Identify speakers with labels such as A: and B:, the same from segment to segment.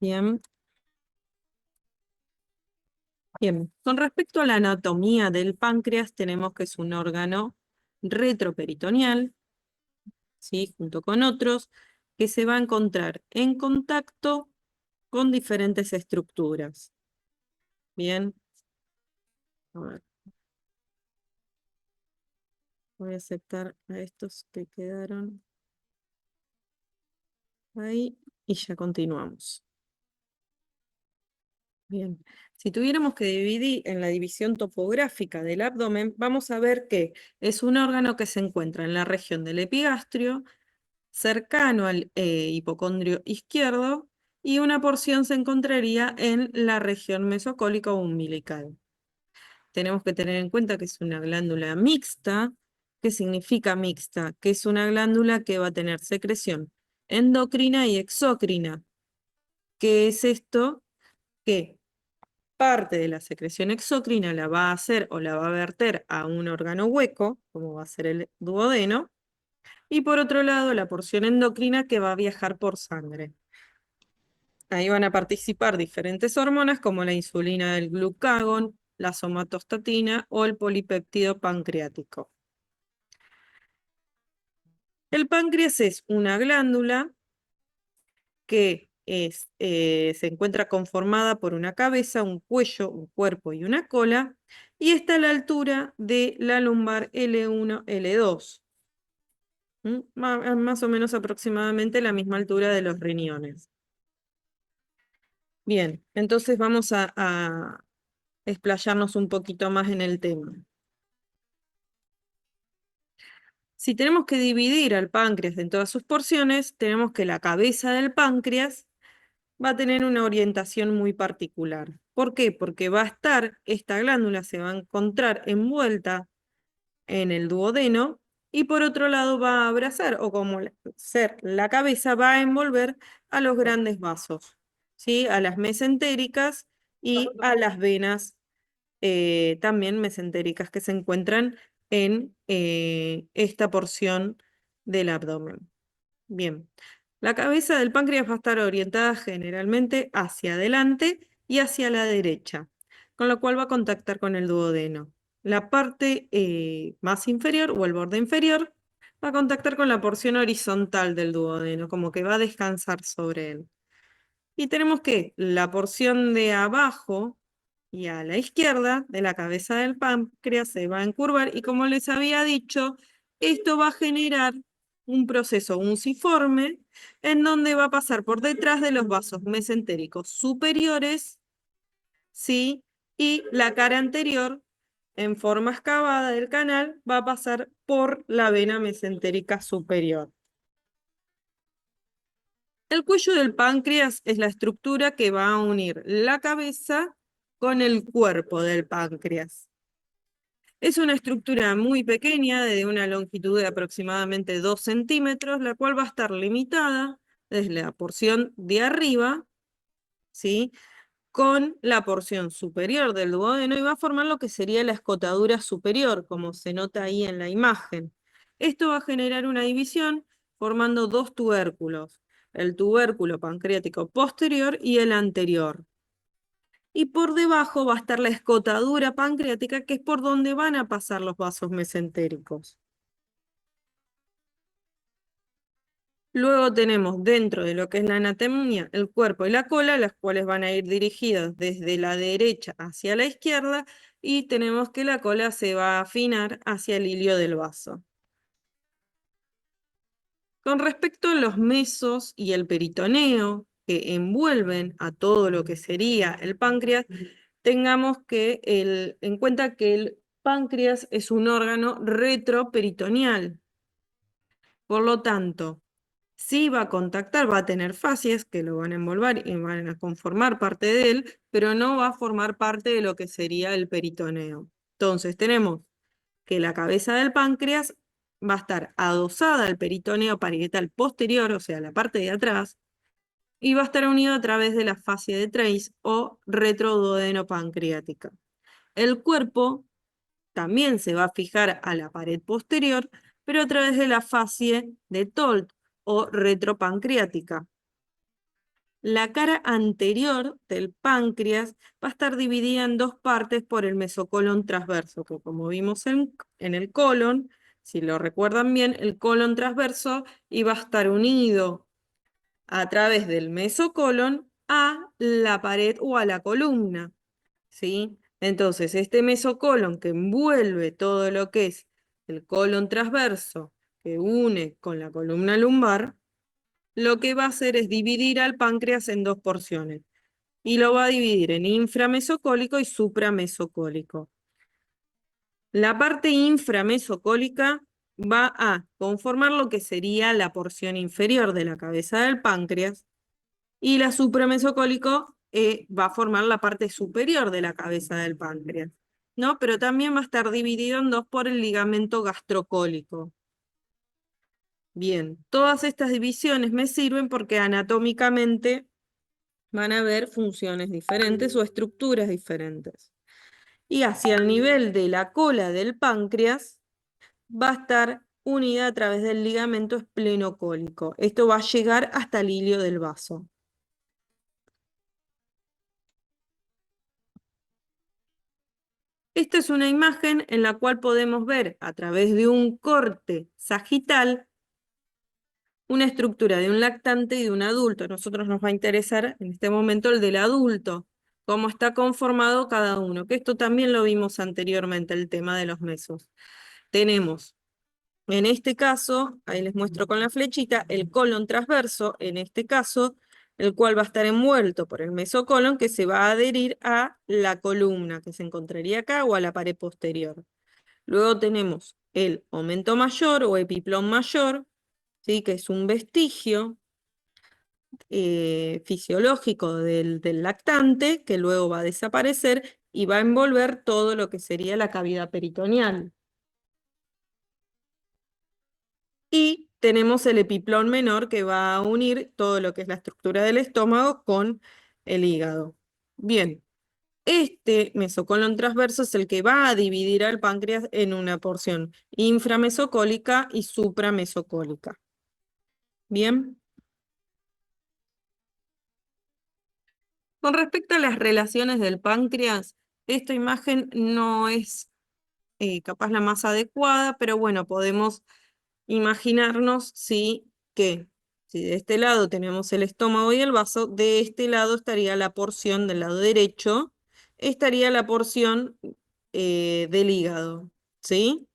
A: Bien, bien. Con respecto a la anatomía del páncreas, tenemos que es un órgano retroperitoneal, ¿sí? Junto con otros, que se va a encontrar en contacto con diferentes estructuras. Bien, a ver, voy a aceptar a estos que quedaron ahí y ya continuamos. Bien, si tuviéramos que dividir en la división topográfica del abdomen, vamos a ver que es un órgano que se encuentra en la región del epigastrio, cercano al hipocondrio izquierdo, y una porción se encontraría en la región mesocólica o umbilical. Tenemos que tener en cuenta que es una glándula mixta. ¿Qué significa mixta? Que es una glándula que va a tener secreción endocrina y exócrina. ¿Qué es esto? Que parte de la secreción exócrina la va a hacer o la va a verter a un órgano hueco, como va a ser el duodeno, y por otro lado la porción endocrina que va a viajar por sangre. Ahí van a participar diferentes hormonas como la insulina del glucagón, la somatostatina o el polipéptido pancreático. El páncreas es una glándula que se encuentra conformada por una cabeza, un cuello, un cuerpo y una cola, y está a la altura de la lumbar L1, L2. Más o menos aproximadamente la misma altura de los riñones. Bien, entonces vamos a explayarnos un poquito más en el tema. Si tenemos que dividir al páncreas en todas sus porciones, tenemos que la cabeza del páncreas va a tener una orientación muy particular. ¿Por qué? Porque va a estar, esta glándula se va a encontrar envuelta en el duodeno y por otro lado va a abrazar, o como ser la cabeza, va a envolver a los grandes vasos, ¿sí? A las mesentéricas y a las venas también mesentéricas que se encuentran en esta porción del abdomen. Bien, la cabeza del páncreas va a estar orientada generalmente hacia adelante y hacia la derecha, con lo cual va a contactar con el duodeno. La parte más inferior o el borde inferior va a contactar con la porción horizontal del duodeno, como que va a descansar sobre él. Y tenemos que la porción de abajo y a la izquierda de la cabeza del páncreas se va a encurvar y como les había dicho, esto va a generar un proceso unciforme en donde va a pasar por detrás de los vasos mesentéricos superiores, ¿sí? Y la cara anterior, en forma excavada del canal, va a pasar por la vena mesentérica superior. El cuello del páncreas es la estructura que va a unir la cabeza con el cuerpo del páncreas. Es una estructura muy pequeña, de una longitud de aproximadamente 2 centímetros, la cual va a estar limitada desde la porción de arriba, ¿sí? Con la porción superior del duodeno y va a formar lo que sería la escotadura superior, como se nota ahí en la imagen. Esto va a generar una división formando dos tubérculos, el tubérculo pancreático posterior y el anterior. Y por debajo va a estar la escotadura pancreática, que es por donde van a pasar los vasos mesentéricos. Luego tenemos dentro de lo que es la anatomía el cuerpo y la cola, las cuales van a ir dirigidas desde la derecha hacia la izquierda, y tenemos que la cola se va a afinar hacia el hilio del vaso. Con respecto a los mesos y el peritoneo, que envuelven a todo lo que sería el páncreas, tengamos que en cuenta que el páncreas es un órgano retroperitoneal. Por lo tanto, sí va a contactar, va a tener fascias que lo van a envolver y van a conformar parte de él, pero no va a formar parte de lo que sería el peritoneo. Entonces tenemos que la cabeza del páncreas va a estar adosada al peritoneo parietal posterior, o sea, la parte de atrás, y va a estar unido a través de la fascia de Treis o retroduodeno-pancreática. El cuerpo también se va a fijar a la pared posterior, pero a través de la fascia de Tolt o retropancreática. La cara anterior del páncreas va a estar dividida en dos partes por el mesocolon transverso, que como vimos en el colon, si lo recuerdan bien, el colon transverso iba a estar unido a través del mesocolon a la pared o a la columna, ¿sí? Entonces, este mesocolon que envuelve todo lo que es el colon transverso, que une con la columna lumbar, lo que va a hacer es dividir al páncreas en dos porciones. Y lo va a dividir en inframesocólico y supramesocólico. La parte inframesocólica va a conformar lo que sería la porción inferior de la cabeza del páncreas y la supramesocólico va a formar la parte superior de la cabeza del páncreas, ¿no? Pero también va a estar dividido en dos por el ligamento gastrocólico. Bien, todas estas divisiones me sirven porque anatómicamente van a haber funciones diferentes o estructuras diferentes. Y hacia el nivel de la cola del páncreas va a estar unida a través del ligamento esplenocólico. Esto va a llegar hasta el hilio del vaso. Esta es una imagen en la cual podemos ver a través de un corte sagital una estructura de un lactante y de un adulto. A nosotros nos va a interesar en este momento el del adulto, cómo está conformado cada uno, que esto también lo vimos anteriormente, el tema de los mesos. Tenemos, en este caso, ahí les muestro con la flechita, el colon transverso, en este caso, el cual va a estar envuelto por el mesocolon que se va a adherir a la columna que se encontraría acá o a la pared posterior. Luego tenemos el aumento mayor o epiplón mayor, ¿sí? Que es un vestigio fisiológico del lactante, que luego va a desaparecer y va a envolver todo lo que sería la cavidad peritoneal. Y tenemos el epiplón menor que va a unir todo lo que es la estructura del estómago con el hígado. Bien, este mesocolon transverso es el que va a dividir al páncreas en una porción inframesocólica y supramesocólica. Bien. Con respecto a las relaciones del páncreas, esta imagen no es capaz la más adecuada, pero bueno, podemos imaginarnos que si de este lado tenemos el estómago y el vaso, de este lado estaría la porción del lado derecho, estaría la porción del hígado, ¿sí?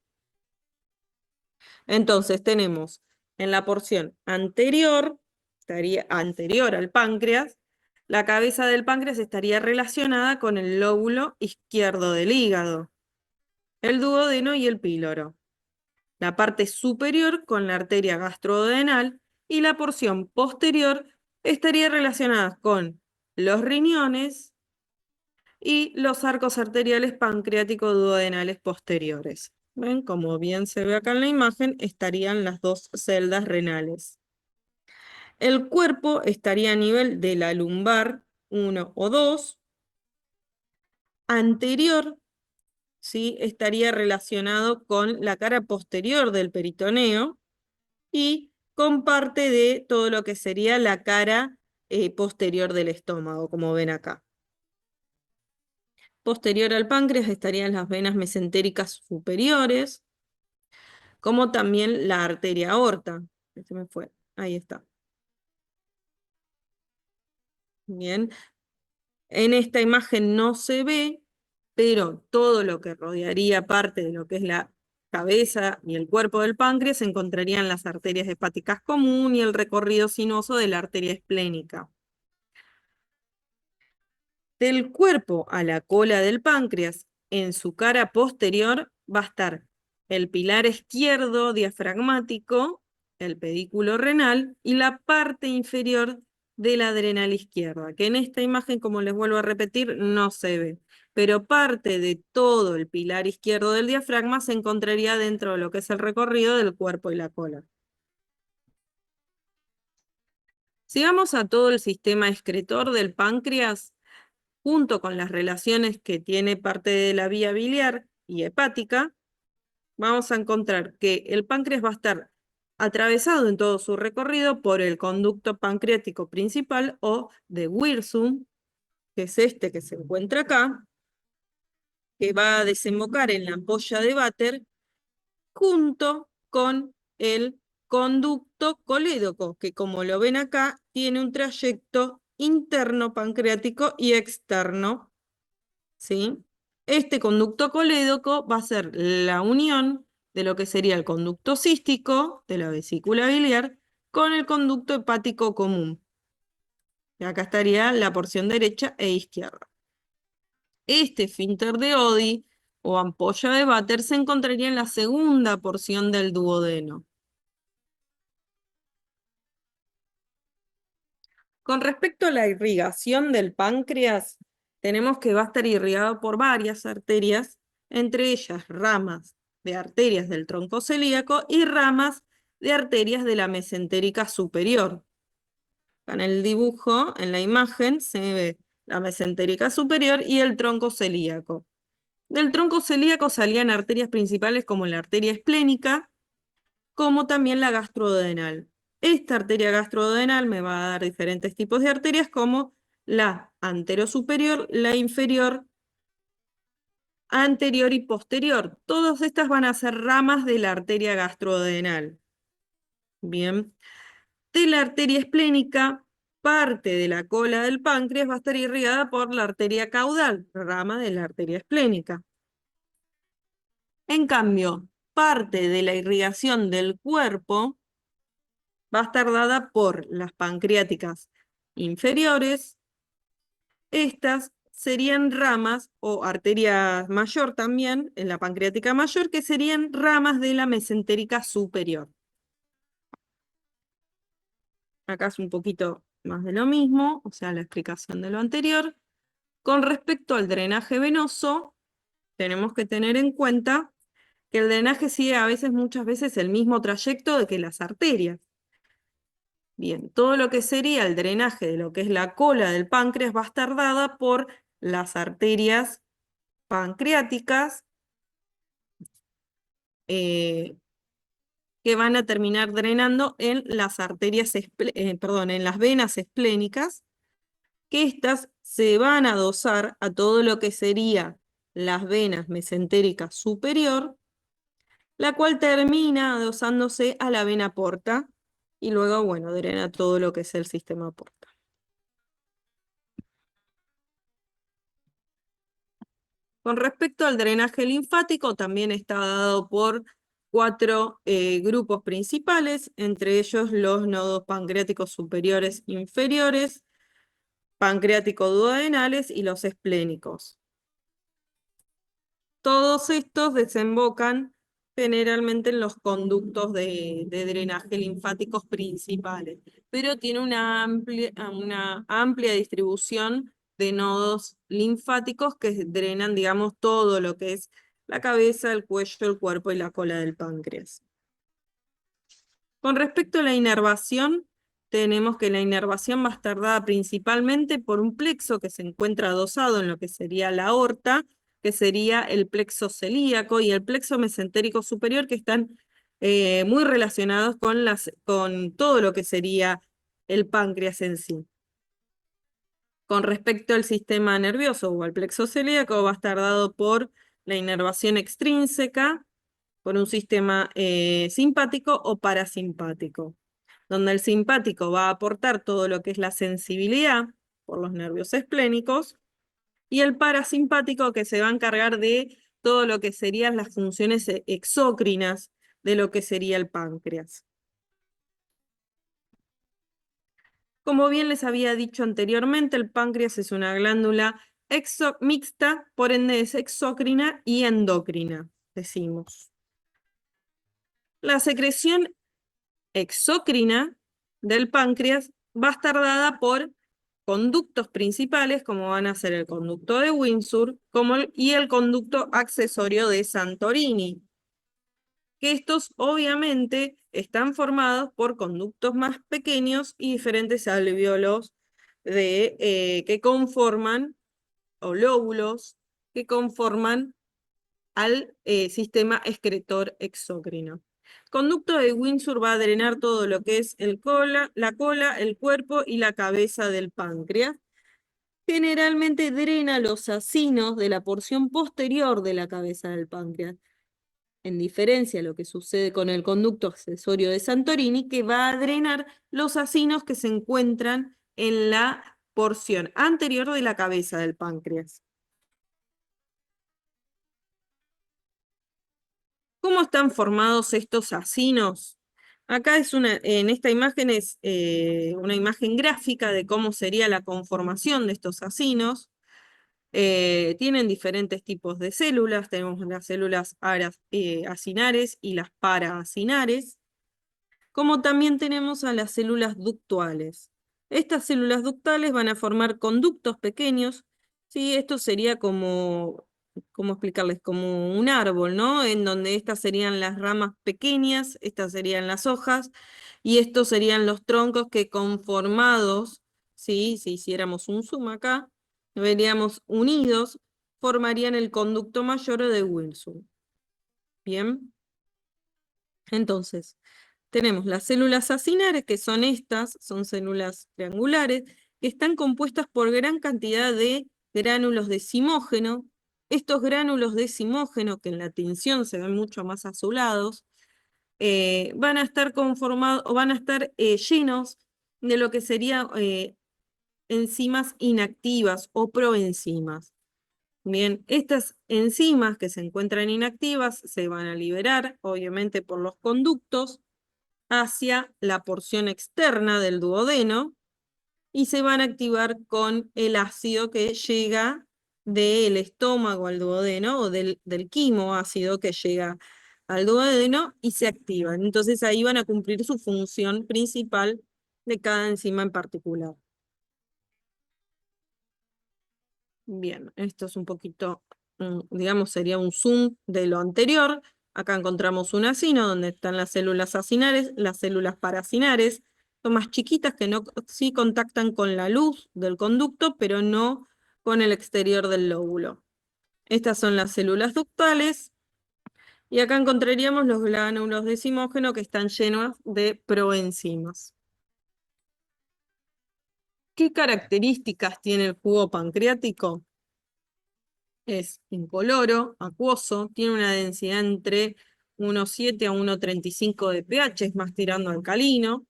A: Entonces tenemos en la porción anterior, estaría anterior al páncreas, la cabeza del páncreas estaría relacionada con el lóbulo izquierdo del hígado, el duodeno y el píloro. La parte superior con la arteria gastrodenal y la porción posterior estaría relacionada con los riñones y los arcos arteriales pancreáticos duodenales posteriores. ¿Ven? Como bien se ve acá en la imagen, estarían las dos celdas renales. El cuerpo estaría a nivel de la lumbar 1 o 2. Anterior, ¿sí? Estaría relacionado con la cara posterior del peritoneo y con parte de todo lo que sería la cara posterior del estómago, como ven acá. Posterior al páncreas estarían las venas mesentéricas superiores, como también la arteria aorta. Se me fue. Ahí está. Bien. En esta imagen no se ve, pero todo lo que rodearía parte de lo que es la cabeza y el cuerpo del páncreas se encontrarían las arterias hepáticas común y el recorrido sinuoso de la arteria esplénica. Del cuerpo a la cola del páncreas, en su cara posterior, va a estar el pilar izquierdo diafragmático, el pedículo renal y la parte inferior de la adrenal izquierda, que en esta imagen, como les vuelvo a repetir, no se ve. Pero parte de todo el pilar izquierdo del diafragma se encontraría dentro de lo que es el recorrido del cuerpo y la cola. Sigamos a todo el sistema excretor del páncreas junto con las relaciones que tiene parte de la vía biliar y hepática, vamos a encontrar que el páncreas va a estar atravesado en todo su recorrido por el conducto pancreático principal o de Wirsum, que es este que se encuentra acá, que va a desembocar en la ampolla de váter junto con el conducto colédoco, que como lo ven acá, tiene un trayecto interno pancreático y externo, ¿sí? Este conducto colédoco va a ser la unión de lo que sería el conducto cístico de la vesícula biliar con el conducto hepático común. Y acá estaría la porción derecha e izquierda. Este esfínter de Oddi o ampolla de váter se encontraría en la segunda porción del duodeno. Con respecto a la irrigación del páncreas, tenemos que va a estar irrigado por varias arterias, entre ellas ramas de arterias del tronco celíaco y ramas de arterias de la mesentérica superior. En el dibujo, en la imagen, se ve la mesentérica superior y el tronco celíaco. Del tronco celíaco salían arterias principales como la arteria esplénica, como también la gastrodenal. Esta arteria gastrodenal me va a dar diferentes tipos de arterias como la anterosuperior, la inferior, anterior y posterior. Todas estas van a ser ramas de la arteria gastrodenal. Bien. De la arteria esplénica, parte de la cola del páncreas va a estar irrigada por la arteria caudal, rama de la arteria esplénica. En cambio, parte de la irrigación del cuerpo va a estar dada por las pancreáticas inferiores. Estas serían ramas o arteria mayor también, en la pancreática mayor, que serían ramas de la mesentérica superior. Acá es un poquito más de lo mismo, o sea, la explicación de lo anterior. Con respecto al drenaje venoso, tenemos que tener en cuenta que el drenaje sigue a veces, muchas veces, el mismo trayecto de que las arterias. Bien, todo lo que sería el drenaje de lo que es la cola del páncreas va a estar dada por las arterias pancreáticas eh, que van a terminar drenando en las arterias, perdón, en las venas esplénicas, que éstas se van a adosar a todo lo que sería las venas mesentérica superior, la cual termina adosándose a la vena porta y luego, bueno, drena todo lo que es el sistema porta. Con respecto al drenaje linfático, también está dado por cuatro grupos principales, entre ellos los nodos pancreáticos superiores e inferiores, pancreático-duodenales y los esplénicos. Todos estos desembocan generalmente en los conductos de drenaje linfáticos principales, pero tiene una amplia distribución de nodos linfáticos que drenan, digamos, todo lo que es la cabeza, el cuello, el cuerpo y la cola del páncreas. Con respecto a la inervación, tenemos que la inervación va a estar dada principalmente por un plexo que se encuentra adosado en lo que sería la aorta, que sería el plexo celíaco y el plexo mesentérico superior, que están muy relacionados con todo lo que sería el páncreas en sí. Con respecto al sistema nervioso o al plexo celíaco, va a estar dado por la inervación extrínseca, por un sistema simpático o parasimpático, donde el simpático va a aportar todo lo que es la sensibilidad por los nervios esplénicos, y el parasimpático que se va a encargar de todo lo que serían las funciones exócrinas de lo que sería el páncreas. Como bien les había dicho anteriormente, el páncreas es una glándula mixta, por ende es exócrina y endocrina, decimos. La secreción exócrina del páncreas va a estar dada por conductos principales, como van a ser el conducto de Windsor y el conducto accesorio de Santorini, que estos obviamente están formados por conductos más pequeños y diferentes alvéolos que conforman, o lóbulos, que conforman al sistema excretor exócrino. Conducto de Windsor va a drenar todo lo que es la cola, el cuerpo y la cabeza del páncreas. Generalmente drena los acinos de la porción posterior de la cabeza del páncreas, en diferencia a lo que sucede con el conducto accesorio de Santorini, que va a drenar los acinos que se encuentran en la porción anterior de la cabeza del páncreas. ¿Cómo están formados estos acinos? Acá en esta imagen es una imagen gráfica de cómo sería la conformación de estos acinos. Tienen diferentes tipos de células. Tenemos las células acinares y las paraacinares, como también tenemos a las células ductuales. Estas células ductales van a formar conductos pequeños, ¿sí? Esto sería como, ¿cómo explicarles? Como un árbol, ¿no? En donde estas serían las ramas pequeñas, estas serían las hojas, y estos serían los troncos que conformados, ¿sí? Si hiciéramos un zoom acá, veríamos unidos, formarían el conducto mayor de Wilson. Bien, entonces tenemos las células acinares, que son estas, son células triangulares, que están compuestas por gran cantidad de gránulos de zimógeno. Estos gránulos de zimógeno, que en la tinción se ven mucho más azulados, van a estar conformados o van a estar llenos de lo que serían enzimas inactivas o proenzimas. Bien, estas enzimas que se encuentran inactivas se van a liberar, obviamente, por los conductos hacia la porción externa del duodeno y se van a activar con el ácido que llega del estómago al duodeno o del quimoácido que llega al duodeno y se activan. Entonces ahí van a cumplir su función principal de cada enzima en particular. Bien, esto es un poquito, digamos, sería un zoom de lo anterior. Acá encontramos un acino donde están las células acinares, las células paracinares. Son más chiquitas que no, sí contactan con la luz del conducto, pero no con el exterior del lóbulo. Estas son las células ductales. Y acá encontraríamos los gránulos de zimógeno que están llenos de proenzimas. ¿Qué características tiene el jugo pancreático? Es incoloro, acuoso, tiene una densidad entre 1,7 a 1,35 de pH, es más tirando alcalino.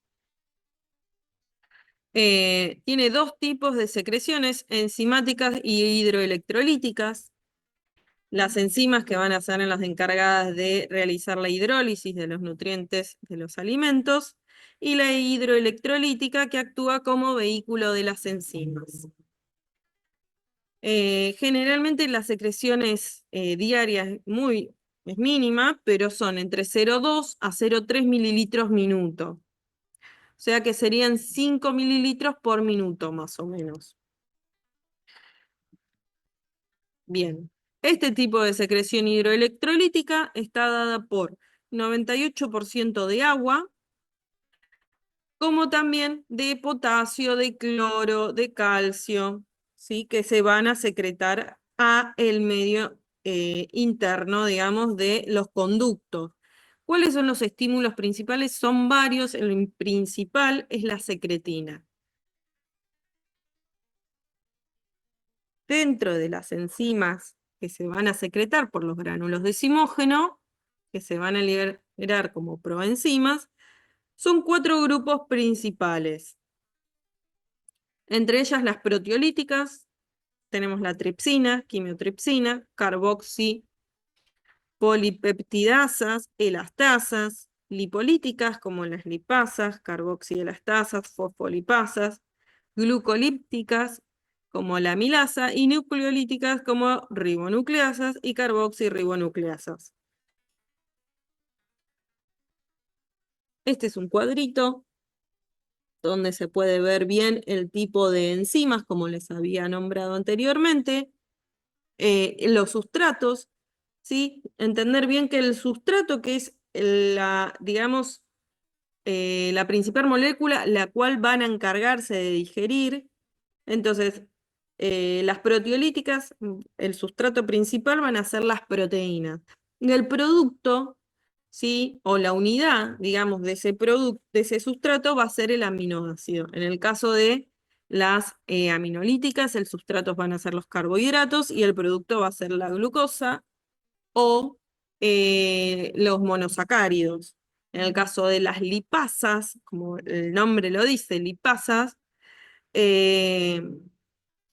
A: Tiene dos tipos de secreciones, enzimáticas y hidroelectrolíticas. Las enzimas que van a ser las encargadas de realizar la hidrólisis de los nutrientes de los alimentos y la hidroelectrolítica que actúa como vehículo de las enzimas. Generalmente la secreción es diaria, es mínima, pero son entre 0,2 a 0,3 mililitros minuto. O sea que serían 5 mililitros por minuto, más o menos. Bien, este tipo de secreción hidroelectrolítica está dada por 98% de agua, como también de potasio, de cloro, de calcio, ¿sí? Que se van a secretar a el medio interno, digamos, de los conductos. ¿Cuáles son los estímulos principales? Son varios, el principal es la secretina. Dentro de las enzimas que se van a secretar por los gránulos de zimógeno, que se van a liberar como proenzimas, son 4 grupos principales. Entre ellas las proteolíticas, tenemos la tripsina, quimiotripsina, carboxipolipeptidasas, elastasas, lipolíticas como las lipasas, carboxielastasas, fosfolipasas, glucolípticas como la amilasa y nucleolíticas como ribonucleasas y carboxirribonucleasas. Este es un cuadrito donde se puede ver bien el tipo de enzimas, como les había nombrado anteriormente, los sustratos, ¿sí? Entender bien que el sustrato, que es digamos, la principal molécula, la cual van a encargarse de digerir. Entonces, las proteolíticas, el sustrato principal van a ser las proteínas. Y el producto, ¿sí? O la unidad, digamos, de ese producto, de ese sustrato va a ser el aminoácido. En el caso de las aminolíticas, el sustrato van a ser los carbohidratos y el producto va a ser la glucosa o los monosacáridos. En el caso de las lipasas, como el nombre lo dice, lipasas, eh,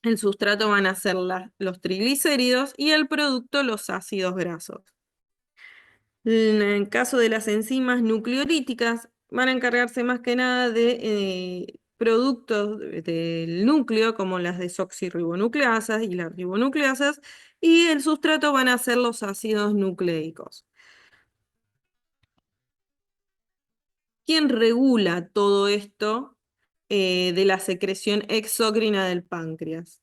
A: el sustrato van a ser los triglicéridos y el producto los ácidos grasos. En el caso de las enzimas nucleolíticas, van a encargarse más que nada de productos del núcleo, como las desoxirribonucleasas y las ribonucleasas, y el sustrato van a ser los ácidos nucleicos. ¿Quién regula todo esto de la secreción exócrina del páncreas?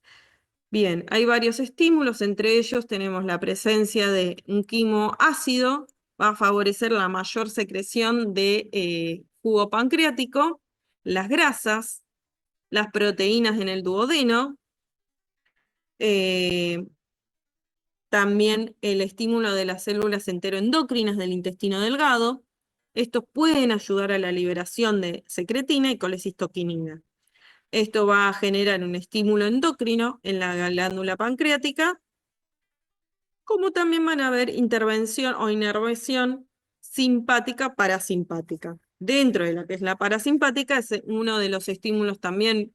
A: Bien, hay varios estímulos, entre ellos tenemos la presencia de un quimo ácido, va a favorecer la mayor secreción de jugo pancreático, las grasas, las proteínas en el duodeno, eh, también el estímulo de las células enteroendocrinas del intestino delgado. Estos pueden ayudar a la liberación de secretina y colecistoquinina. Esto va a generar un estímulo endocrino en la glándula pancreática, como también van a haber intervención o inervación simpática parasimpática. Dentro de lo que es la parasimpática es uno de los estímulos también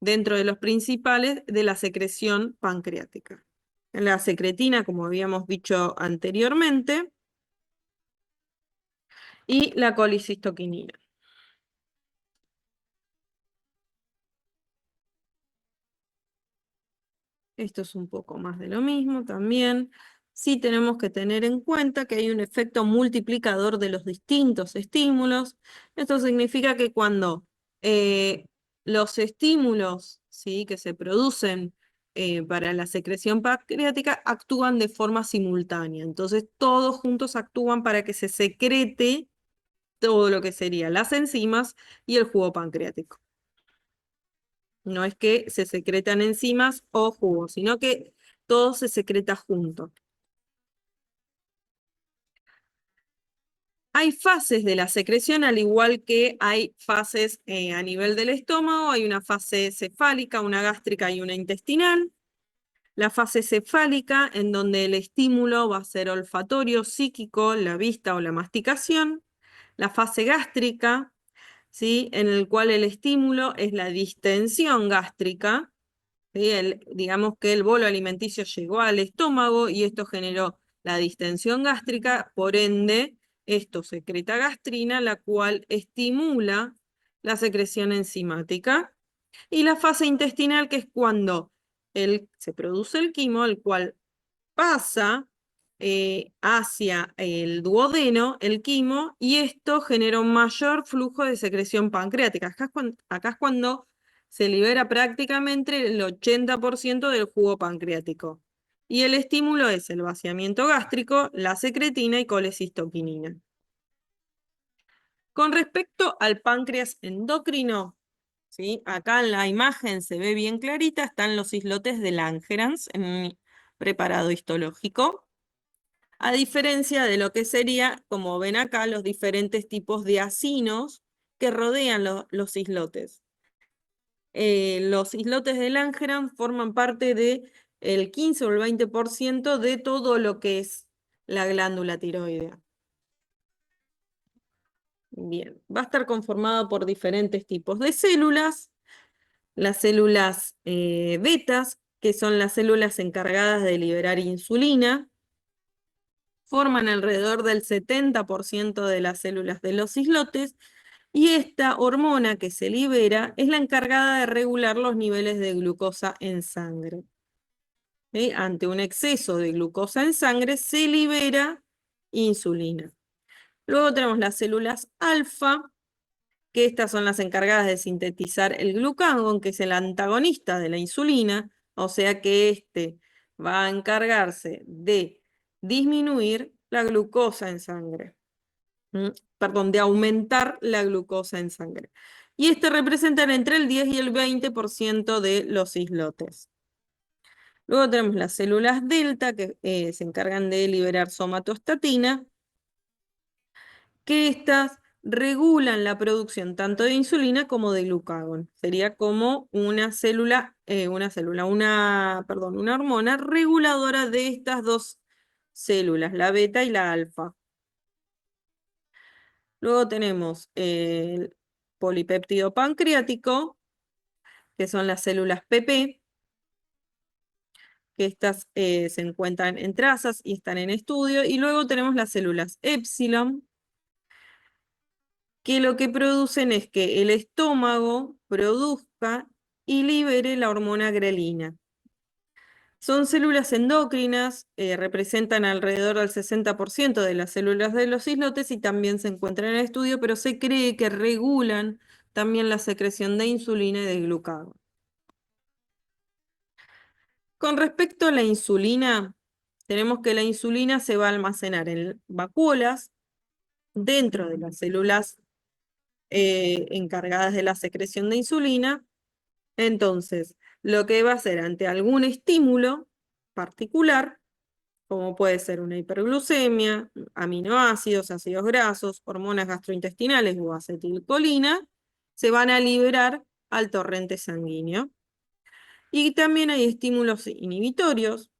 A: dentro de los principales de la secreción pancreática. La secretina, como habíamos dicho anteriormente, y la colicistoquinina. Esto es un poco más de lo mismo también. Sí tenemos que tener en cuenta que hay un efecto multiplicador de los distintos estímulos. Esto significa que cuando los estímulos, ¿sí?, que se producen para la secreción pancreática actúan de forma simultánea. Entonces todos juntos actúan para que se secrete todo lo que serían las enzimas y el jugo pancreático. No es que se secretan enzimas o jugos, sino que todo se secreta junto. Hay fases de la secreción, al igual que hay fases a nivel del estómago. Hay una fase cefálica, una gástrica y una intestinal. La fase cefálica, en donde el estímulo va a ser olfatorio, psíquico, la vista o la masticación. La fase gástrica, ¿sí?, en el cual el estímulo es la distensión gástrica. ¿Sí? Digamos que el bolo alimenticio llegó al estómago y esto generó la distensión gástrica, por ende, esto secreta gastrina, la cual estimula la secreción enzimática. Y la fase intestinal, que es cuando se produce el quimo, el cual pasa hacia el duodeno, el quimo, y esto genera un mayor flujo de secreción pancreática. Acá es cuando se libera prácticamente el 80% del jugo pancreático. Y el estímulo es el vaciamiento gástrico, la secretina y colecistoquinina. Con respecto al páncreas endocrino, ¿sí?, acá en la imagen se ve bien clarita, están los islotes de Langerhans en un preparado histológico. A diferencia de lo que sería, como ven acá, los diferentes tipos de acinos que rodean los islotes. Los islotes de Langerhans forman parte del 15 o el 20% de todo lo que es la glándula tiroidea. Bien, va a estar conformado por diferentes tipos de células. Las células betas, que son las células encargadas de liberar insulina, forman alrededor del 70% de las células de los islotes, y esta hormona que se libera es la encargada de regular los niveles de glucosa en sangre. ¿Sí? Ante un exceso de glucosa en sangre se libera insulina. Luego tenemos las células alfa, que estas son las encargadas de sintetizar el glucagón, que es el antagonista de la insulina, o sea que este va a encargarse de disminuir la glucosa en sangre. Perdón, de aumentar la glucosa en sangre. Y este representa entre el 10 y el 20% de los islotes. Luego tenemos las células delta, que se encargan de liberar somatostatina. que estas regulan la producción tanto de insulina como de glucagón. Sería como una hormona reguladora de estas dos células, la beta y la alfa. Luego tenemos el polipéptido pancreático, que son las células PP, que estas se encuentran en trazas y están en estudio. Y luego tenemos las células épsilon, que lo que producen es que el estómago produzca y libere la hormona grelina. Son células endócrinas, representan alrededor del 60% de las células de los islotes y también se encuentran en el estudio, pero se cree que regulan también la secreción de insulina y de glucagón. Con respecto a la insulina, tenemos que la insulina se va a almacenar en vacuolas, dentro de las células encargadas de la secreción de insulina. Entonces, lo que va a hacer ante algún estímulo particular, como puede ser una hiperglucemia, aminoácidos, ácidos grasos, hormonas gastrointestinales o acetilcolina, se van a liberar al torrente sanguíneo. Y también hay estímulos inhibitorios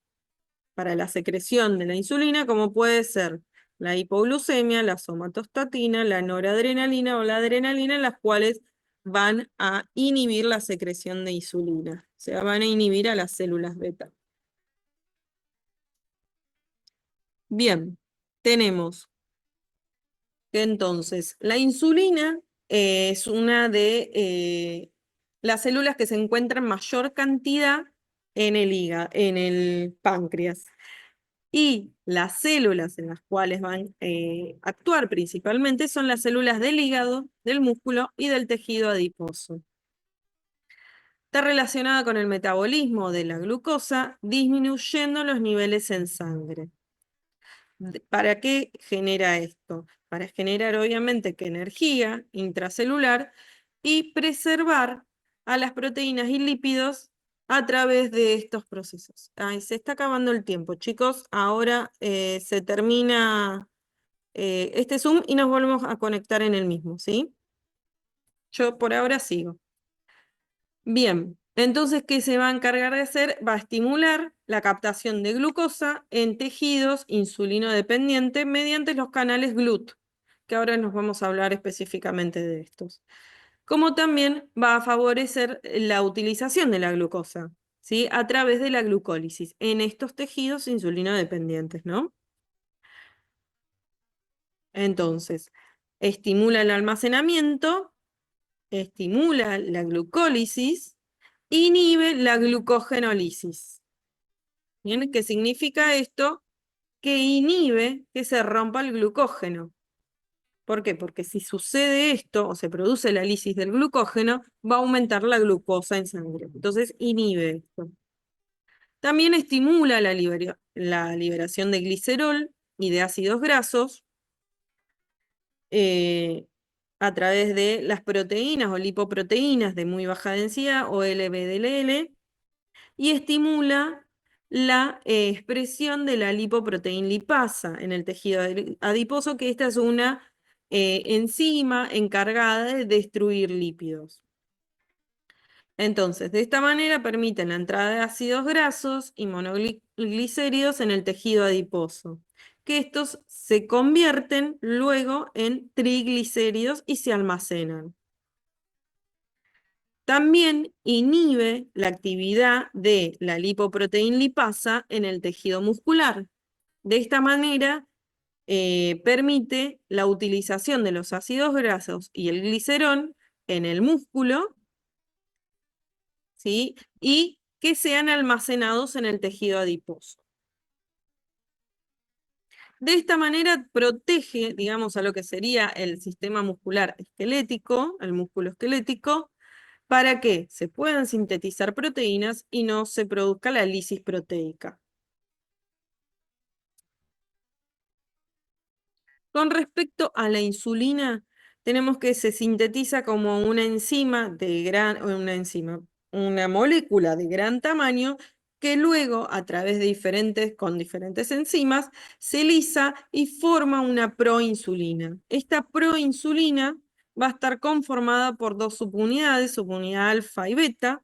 A: para la secreción de la insulina, como puede ser la hipoglucemia, la somatostatina, la noradrenalina o la adrenalina, las cuales van a inhibir la secreción de insulina. O sea, van a inhibir a las células beta. Bien, tenemos que entonces la insulina es una de las células que se encuentran en mayor cantidad en el hígado, en el páncreas. Y las células en las cuales van a actuar principalmente son las células del hígado, del músculo y del tejido adiposo. Está relacionada con el metabolismo de la glucosa, disminuyendo los niveles en sangre. ¿Para qué genera esto? Para generar obviamente que energía intracelular y preservar a las proteínas y lípidos a través de estos procesos. Ay, se está acabando el tiempo, chicos. Ahora se termina este Zoom y nos volvemos a conectar en el mismo, ¿sí? Yo por ahora sigo. Bien, entonces, ¿qué se va a encargar de hacer? Va a estimular la captación de glucosa en tejidos insulino dependiente mediante los canales GLUT, que ahora nos vamos a hablar específicamente de estos. Como también va a favorecer la utilización de la glucosa, ¿sí? A través de la glucólisis en estos tejidos insulino dependientes, ¿no? Entonces, estimula el almacenamiento, estimula la glucólisis, inhibe la glucogenólisis. ¿Bien? ¿Qué significa esto? Que inhibe que se rompa el glucógeno. ¿Por qué? Porque si sucede esto o se produce la lisis del glucógeno, va a aumentar la glucosa en sangre. Entonces inhibe esto. También estimula la liberación de glicerol y de ácidos grasos a través de las proteínas o lipoproteínas de muy baja densidad o LVDL y estimula la expresión de la lipoproteína lipasa en el tejido adiposo, que esta es una enzima encargada de destruir lípidos. Entonces, de esta manera permiten la entrada de ácidos grasos y monoglicéridos en el tejido adiposo, que estos se convierten luego en triglicéridos y se almacenan. También inhibe la actividad de la lipoproteína lipasa en el tejido muscular. De esta manera, permite la utilización de los ácidos grasos y el glicerol en el músculo, ¿sí? Y que sean almacenados en el tejido adiposo. De esta manera protege, digamos, a lo que sería el sistema muscular esquelético, el músculo esquelético, para que se puedan sintetizar proteínas y no se produzca la lisis proteica. Con respecto a la insulina, tenemos que se sintetiza como una enzima una molécula de gran tamaño que luego, a través de con diferentes enzimas, se lisa y forma una proinsulina. Esta proinsulina va a estar conformada por dos subunidades, subunidad alfa y beta,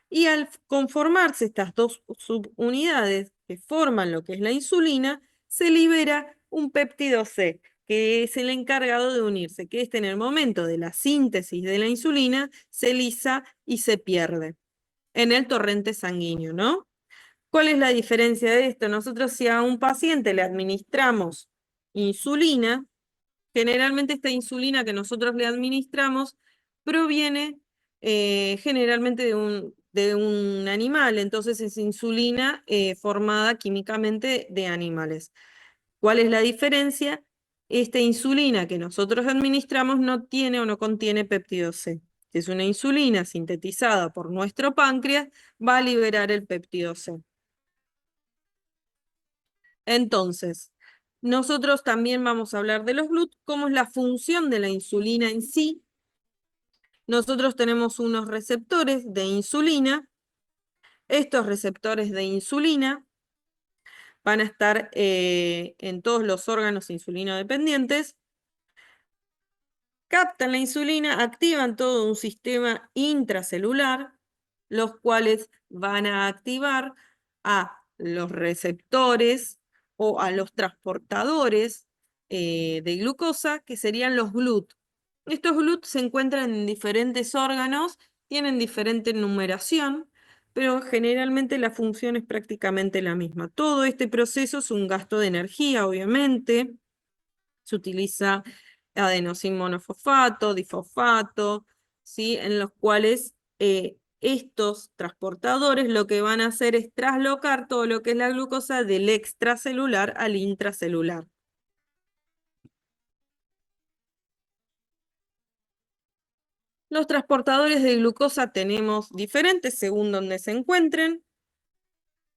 A: y al conformarse estas dos subunidades que forman lo que es la insulina, se libera un péptido C, que es el encargado de unirse, que en el momento de la síntesis de la insulina se lisa y se pierde en el torrente sanguíneo, ¿no? ¿Cuál es la diferencia de esto? Nosotros si a un paciente le administramos insulina, generalmente esta insulina que nosotros le administramos proviene generalmente de un animal, entonces es insulina formada químicamente de animales. ¿Cuál es la diferencia? Esta insulina que nosotros administramos no tiene o no contiene péptido C. Si es una insulina sintetizada por nuestro páncreas, va a liberar el péptido C. Entonces, nosotros también vamos a hablar de los GLUT, cómo es la función de la insulina en sí. Nosotros tenemos unos receptores de insulina. Estos receptores de insulina van a estar en todos los órganos insulino dependientes. Captan la insulina, activan todo un sistema intracelular, los cuales van a activar a los receptores o a los transportadores de glucosa, que serían los GLUT. Estos GLUT se encuentran en diferentes órganos, tienen diferente numeración, pero generalmente la función es prácticamente la misma. Todo este proceso es un gasto de energía, obviamente. Se utiliza adenosín monofosfato, difosfato, ¿sí? En los cuales estos transportadores lo que van a hacer es traslocar todo lo que es la glucosa del extracelular al intracelular. Los transportadores de glucosa tenemos diferentes según donde se encuentren.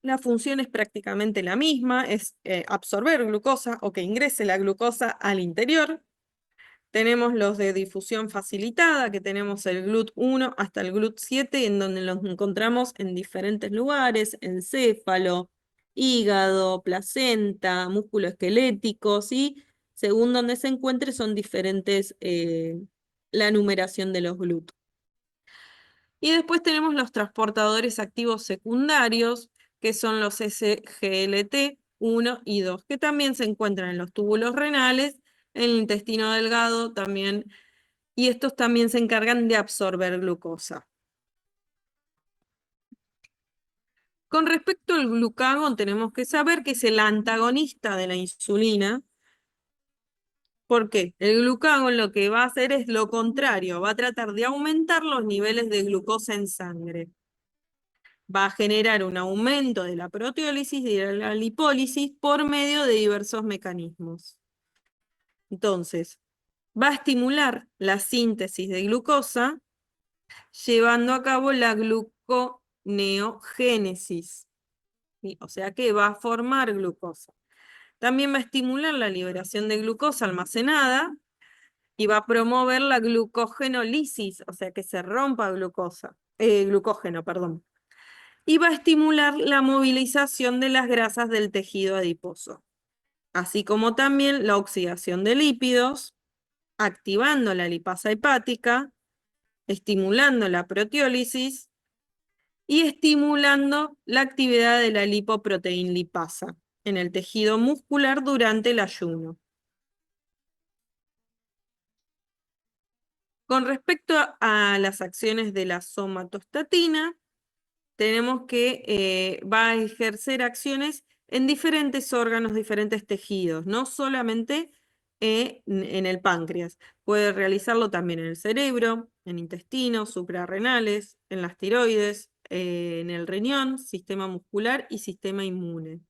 A: La función es prácticamente la misma, es absorber glucosa o que ingrese la glucosa al interior. Tenemos los de difusión facilitada, que tenemos el GLUT1 hasta el GLUT7, en donde los encontramos en diferentes lugares, encéfalo, hígado, placenta, músculo esquelético, ¿sí? Según donde se encuentre, son diferentes la numeración de los GLUT. Y después tenemos los transportadores activos secundarios, que son los SGLT1 y 2, que también se encuentran en los túbulos renales, en el intestino delgado también, y estos también se encargan de absorber glucosa. Con respecto al glucagón, tenemos que saber que es el antagonista de la insulina. ¿Por qué? El glucagón lo que va a hacer es lo contrario, va a tratar de aumentar los niveles de glucosa en sangre. Va a generar un aumento de la proteólisis y de la lipólisis por medio de diversos mecanismos. Entonces, va a estimular la síntesis de glucosa, llevando a cabo la gluconeogénesis, ¿sí? O sea que va a formar glucosa. También va a estimular la liberación de glucosa almacenada y va a promover la glucogenolisis, o sea que se rompa glucógeno, perdón. Y va a estimular la movilización de las grasas del tejido adiposo, así como también la oxidación de lípidos, activando la lipasa hepática, estimulando la proteólisis y estimulando la actividad de la lipoproteinlipasa en el tejido muscular durante el ayuno. Con respecto a las acciones de la somatostatina, tenemos que va a ejercer acciones en diferentes órganos, diferentes tejidos, no solamente en el páncreas. Puede realizarlo también en el cerebro, en intestinos, suprarrenales, en las tiroides, en el riñón, sistema muscular y sistema inmune.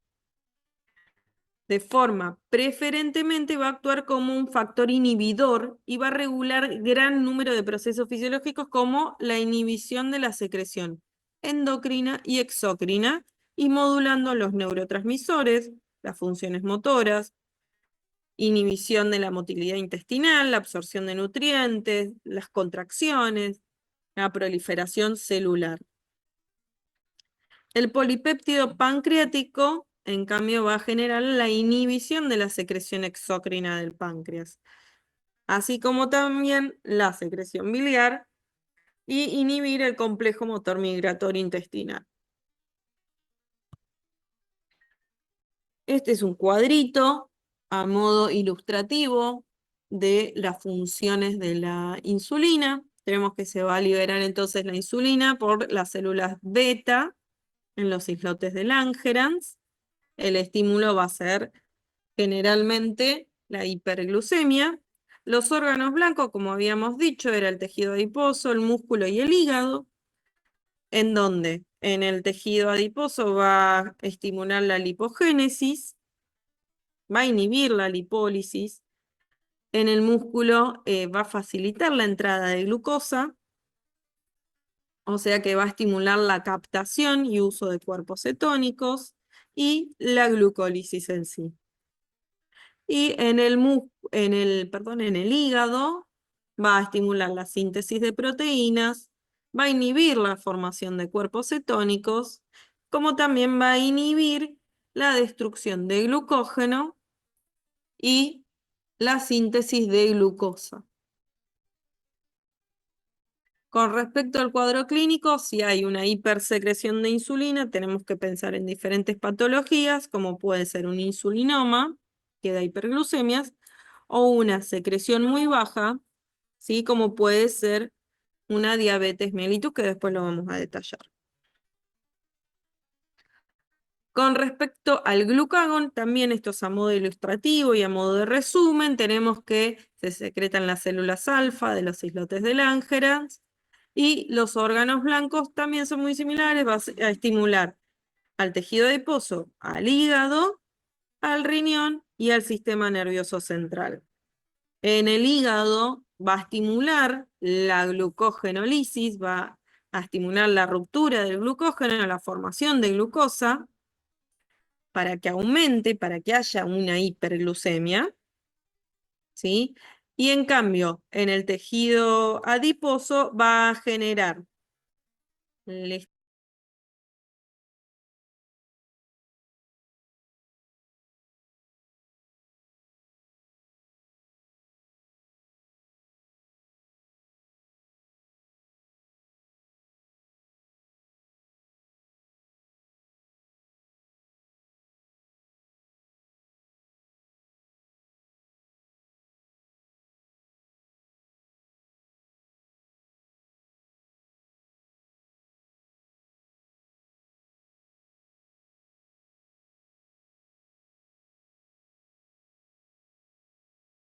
A: De forma preferentemente va a actuar como un factor inhibidor y va a regular gran número de procesos fisiológicos como la inhibición de la secreción endocrina y exócrina y modulando los neurotransmisores, las funciones motoras, inhibición de la motilidad intestinal, la absorción de nutrientes, las contracciones, la proliferación celular. El polipéptido pancreático, en cambio, va a generar la inhibición de la secreción exócrina del páncreas, así como también la secreción biliar y inhibir el complejo motor migratorio intestinal. Este es un cuadrito a modo ilustrativo de las funciones de la insulina. Tenemos que se va a liberar entonces la insulina por las células beta en los islotes de Langerhans. El estímulo va a ser generalmente la hiperglucemia. Los órganos blancos, como habíamos dicho, era el tejido adiposo, el músculo y el hígado. ¿En dónde? En el tejido adiposo va a estimular la lipogénesis, va a inhibir la lipólisis. En el músculo va a facilitar la entrada de glucosa, o sea que va a estimular la captación y uso de cuerpos cetónicos y la glucólisis en sí. Y en el hígado va a estimular la síntesis de proteínas, va a inhibir la formación de cuerpos cetónicos, como también va a inhibir la destrucción de glucógeno y la síntesis de glucosa. Con respecto al cuadro clínico, si hay una hipersecreción de insulina, tenemos que pensar en diferentes patologías, como puede ser un insulinoma, que da hiperglucemias, o una secreción muy baja, ¿sí? Como puede ser una diabetes mellitus, que después lo vamos a detallar. Con respecto al glucagón, también esto es a modo ilustrativo y a modo de resumen, tenemos que se secretan las células alfa de los islotes de Langerhans y los órganos blancos también son muy similares, va a estimular al tejido adiposo, al hígado, al riñón y al sistema nervioso central. En el hígado va a estimular la glucogenólisis, va a estimular la ruptura del glucógeno, la formación de glucosa, para que aumente, para que haya una hiperglucemia, ¿sí? Y en cambio, en el tejido adiposo va a generar